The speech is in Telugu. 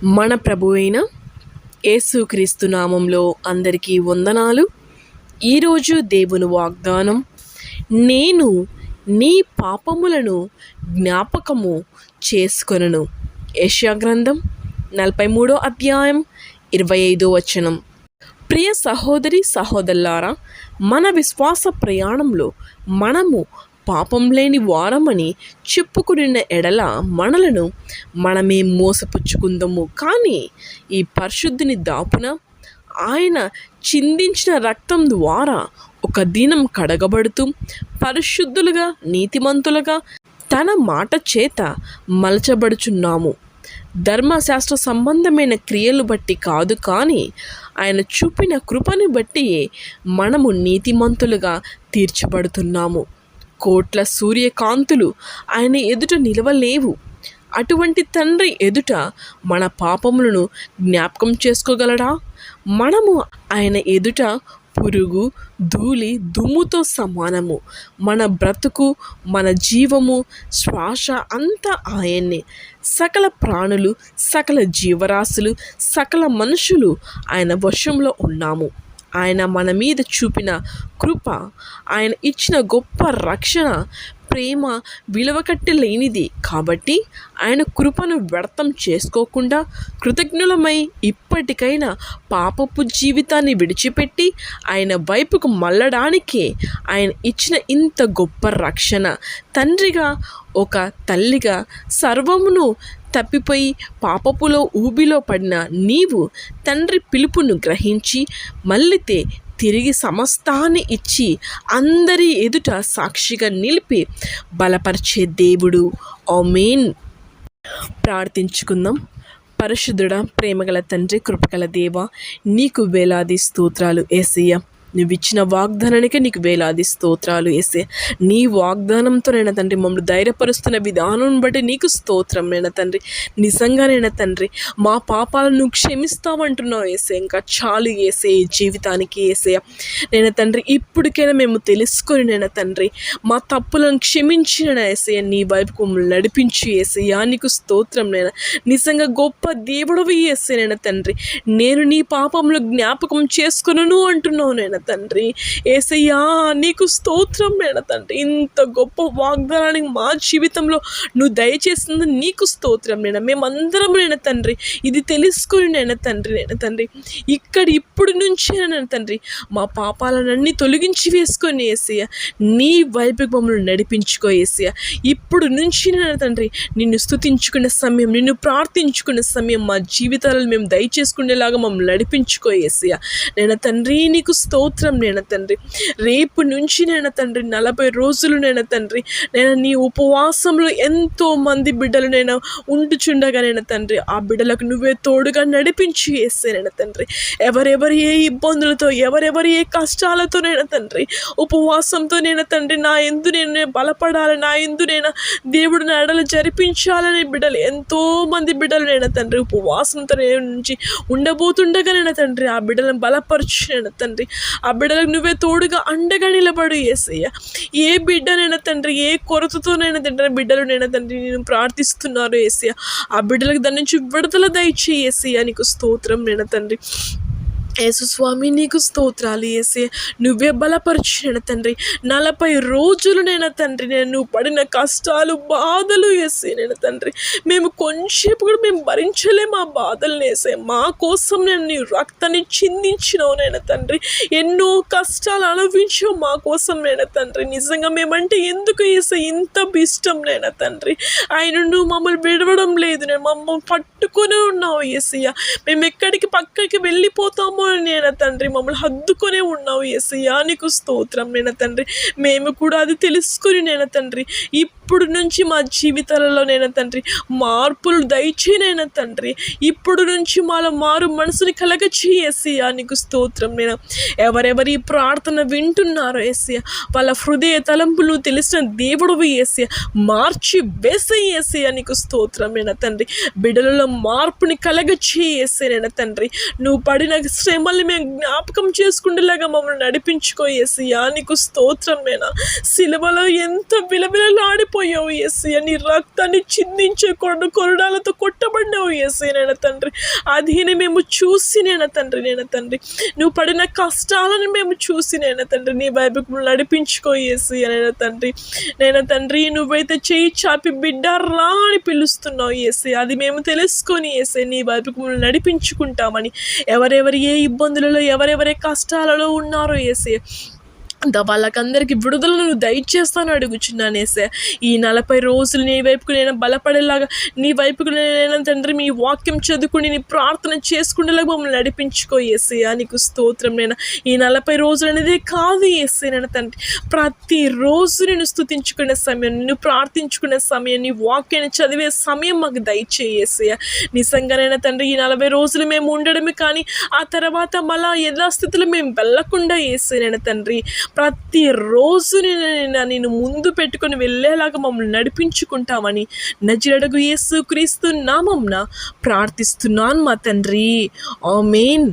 మన ప్రభు అయిన యేసుక్రీస్తు నామంలో అందరికీ వందనాలు. ఈరోజు దేవుని వాగ్దానం, నేను నీ పాపములను జ్ఞాపకము చేసుకొనను. యెషయా గ్రంథం 43వ అధ్యాయం 25వ వచనం. ప్రియ సహోదరి సహోదరులారా, మన విశ్వాస ప్రయాణంలో మనము పాపం లేని వారమని చెప్పుకున్న ఎడల మనలను మనమే మోసపుచ్చుకుందాము. కానీ ఈ పరిశుద్ధిని దాపున ఆయన చిందించిన రక్తం ద్వారా ఒక దినం కడగబడుతూ పరిశుద్ధులుగా నీతిమంతులుగా తన మాట చేత మలచబడుచున్నాము. ధర్మశాస్త్ర సంబంధమైన క్రియలు బట్టి కాదు, కానీ ఆయన చూపిన కృపను బట్టి మనము నీతిమంతులుగా తీర్చబడుతున్నాము. కోట్ల సూర్యకాంతులు ఆయన ఎదుట నిలవలేవు. అటువంటి తండ్రి ఎదుట మన పాపములను జ్ఞాపకం చేసుకోగలడా? మనము ఆయన ఎదుట పురుగు, ధూళి, దుమ్ముతో సమానము. మన బ్రతుకు, మన జీవము, శ్వాస అంతా ఆయన్నే. సకల ప్రాణులు, సకల జీవరాశులు, సకల మనుషులు ఆయన వశంలో ఉన్నాము. ఆయన మన మీద చూపిన కృప, ఆయన ఇచ్చిన గొప్ప రక్షణ, ప్రేమ విలువకట్టలేనిది. కాబట్టి ఆయన కృపను వ్యర్థం చేసుకోకుండా కృతజ్ఞులమై ఇప్పటికైనా పాపపు జీవితాన్ని విడిచిపెట్టి ఆయన వైపుకు మళ్ళడానికే ఆయన ఇచ్చిన ఇంత గొప్ప రక్షణ. తండ్రిగా, ఒక తల్లిగా సర్వమును తప్పిపోయి పాపపులో ఊబిలో పడిన నీవు తండ్రి పిలుపును గ్రహించి మళ్ళీతే తిరిగి సమస్తాన్ని ఇచ్చి అందరి ఎదుట సాక్షిగా నిలిపి బలపరిచే దేవుడు. ఆమేన్. ప్రార్థించుకుందాం. పరిశుద్ధుడా, ప్రేమగల తండ్రి, కృపగల దేవా, నీకు వేలాది స్తోత్రాలు యేసయ్య. నువ్వు ఇచ్చిన వాగ్దానానికి నీకు వేలాది స్తోత్రాలు యేసయ్య. నీ వాగ్దానంతో నైనా తండ్రి మమ్మల్ని ధైర్యపరుస్తున్న విధానం బట్టి నీకు స్తోత్రం నైనా తండ్రి. నిజంగానైనా తండ్రి మా పాపాలను నువ్వు క్షమిస్తామంటున్నావు యేసయ్య. ఇంకా చాలు యేసయ్య జీవితానికి యేసయ్య. నైనా తండ్రి ఇప్పటికైనా మేము తెలుసుకొని నైనా తండ్రి మా తప్పులను క్షమించిన యేసయ్య నీ వైపుకు మమ్మల్ని నడిపించి యేసయ్య. నీకు స్తోత్రం నైనా. నిజంగా గొప్ప దేవుడవి యేసయ్య నైనా తండ్రి. నేను నీ పాపంలో జ్ఞాపకం చేసుకును అంటున్నావు నైనా తండ్రి. యేసయ్యా నీకు స్తోత్రం నైనా తండ్రి. ఇంత గొప్ప వాగ్దానానికి మా జీవితంలో నువ్వు దయచేసింది నీకు స్తోత్రం నైనా. మేమందరం నైనా తండ్రి ఇది తెలుసుకుని నైనా తండ్రి ఇప్పుడు నుంచి నైనా తండ్రి మా పాపాలన్నీ తొలగించి వేసుకొని యేసయ్య నీ వైపుకి మమ్మల్ని నడిపించుకో యేసయ్య. ఇప్పుడు నుంచి నైనా తండ్రి నిన్ను స్తుతించుకునే సమయం, నిన్ను ప్రార్థించుకునే సమయం మా జీవితాలను మేము దయచేసుకునేలాగా మమ్మల్ని నడిపించుకో యేసయ్య. నైనా తండ్రి నీకు స్తోత్రం నైనా తండ్రి. రేపు నుంచి నైనా తండ్రి 40 రోజులు నైనా తండ్రి నేను నీ ఉపవాసంలో ఎంతో మంది బిడ్డలు నేను ఉంటుచుండగా నైనా తండ్రి ఆ బిడ్డలకు నువ్వే తోడుగా నడిపించి వేసేనైనా తండ్రి. ఎవరెవరు ఏ ఇబ్బందులతో, ఎవరెవరు ఏ కష్టాలతో నైనా తండ్రి ఉపవాసంతో నైనా తండ్రి నా ఎందు నేను బలపడాలి, నా ఎందు నేను దేవుడు నా ఎడలు జరిపించాలని బిడ్డలు ఎంతో మంది బిడ్డలు నైనా తండ్రి ఉపవాసంతో నుంచి ఉండబోతుండగా నైనా తండ్రి ఆ బిడ్డలను బలపరచునైనా తండ్రి. ఆ బిడ్డలకు నువ్వే తోడుగా అండగా నిలబడు యేసయ్య. ఏ బిడ్డనైనా తండ్రి ఏ కొరతతోనైనా తండ్రి బిడ్డలునైనా తండ్రి నేను ప్రార్థిస్తున్నారు యేసయ్య. ఆ బిడ్డలకు దాని నుంచి విడుదల దయచేయి యేసయ్య. నీకు స్తోత్రం నైనా తండ్రి. యేసు స్వామి నీకు స్తోత్రాలు యేసయ్య. నువ్వే బలపరిచిన తండ్రి 40 రోజులు నైనా తండ్రి నువ్వు పడిన కష్టాలు, బాధలు యేసయ్య నైనా తండ్రి మేము కొంచెంసేపు కూడా మేము భరించలేము ఆ బాధలను యేసయ్య. మా కోసం నేను నీ రక్తాన్ని చిందించినావు నైనా తండ్రి. ఎన్నో కష్టాలు అనుభవించావు మా కోసం నైనా తండ్రి. నిజంగా మేమంటే ఎందుకు యేసయ్య ఇంత ఇష్టం నైనా తండ్రి. ఆయన నువ్వు మమ్మల్ని విడవడం లేదు, నేను మమ్మల్ని పట్టుకొని ఉన్నావు యేసయ్య. మేము ఎక్కడికి పక్కకి వెళ్ళిపోతామో నేనా తండ్రి మమ్మల్ని హద్దుకొనే ఉన్నావు యేసయ్య. నీకు స్తోత్రం నేనా తండ్రి. మేము కూడా అది తెలుసుకుని నేనా తండ్రి ఇప్పుడు నుంచి మా జీవితాలలో నేనా తండ్రి మార్పులు దయచేనైనా తండ్రి. ఇప్పుడు నుంచి మాలో మారు మనసుని కలగచేయి యేసయ్య. నీకు స్తోత్రం నేను. ఎవరెవరి ప్రార్థన వింటున్నారో యేసయ్య వాళ్ళ హృదయ తలంపులు తెలిసిన దేవుడువి యేసయ్య. మార్చి వేసయ్య యేసయ్య. నీకు స్తోత్రం నేనా తండ్రి. బిడ్డలలో మార్పుని కలగచేయి యేసయ్య తండ్రి. నువ్వు పడిన శ్రమల్ని మేము జ్ఞాపకం చేసుకుంటేలాగా మమ్మల్ని నడిపించుకో యేసయ్య. నీకు స్తోత్రం నేనా. సిలువలో ఎంత విలవిలలాడిపో చనిపోయావు యేసయ్య, నీ రక్తాన్ని చిందించే కొరడాలతో కొట్టబడినావు యేసయ్య నేను తండ్రి. అది మేము చూసి నేను తండ్రి నువ్వు పడిన కష్టాలను మేము చూసి నేను తండ్రి నీ వైపుకు నడిపించుకో యేసయ్య నేను తండ్రి. నువ్వైతే చేయి చాపి బిడ్డ రా అని పిలుస్తున్నావు యేసయ్య, అది మేము తెలుసుకొని యేసయ్య నీ వైపుకు నడిపించుకుంటామని. ఎవరెవరు ఏ ఇబ్బందులలో ఎవరెవరే కష్టాలలో ఉన్నారో యేసయ్య వాళ్ళకందరికీ విడుదలను నువ్వు దయచేస్తాను అడుగుచున్నాను యేసయ్య. ఈ 40 రోజులు నీ వైపుకు నేను బలపడేలాగా, నీ వైపుకు నేను తండ్రి మీ వాక్యం చదువుకుని నీ ప్రార్థన చేసుకునేలాగా మమ్మల్ని నడిపించుకో యేసయ్య. నీకు స్తోత్రం. నేను ఈ 40 రోజులు అనేది కాదు యేసయ్య నేను తండ్రి, ప్రతిరోజు నేను స్తుతించుకునే సమయం, నిన్ను ప్రార్థించుకునే సమయం, నీ వాక్యాన్ని చదివే సమయం మాకు దయచేయి యేసయ్య. నిజంగానైనా తండ్రి ఈ 40 రోజులు మేము ఉండడమే కానీ ఆ తర్వాత మళ్ళా యథాస్థితిలో మేము వెళ్ళకుండా యేసయ్య నేను తండ్రి ప్రతిరోజు నేను ముందు పెట్టుకొని వెళ్ళేలాగా మమ్మల్ని నడిపించుకుంటామని నజరేయుడగు యేసుక్రీస్తు నామమున ప్రార్థిస్తున్నాను మా తండ్రి. ఆమేన్.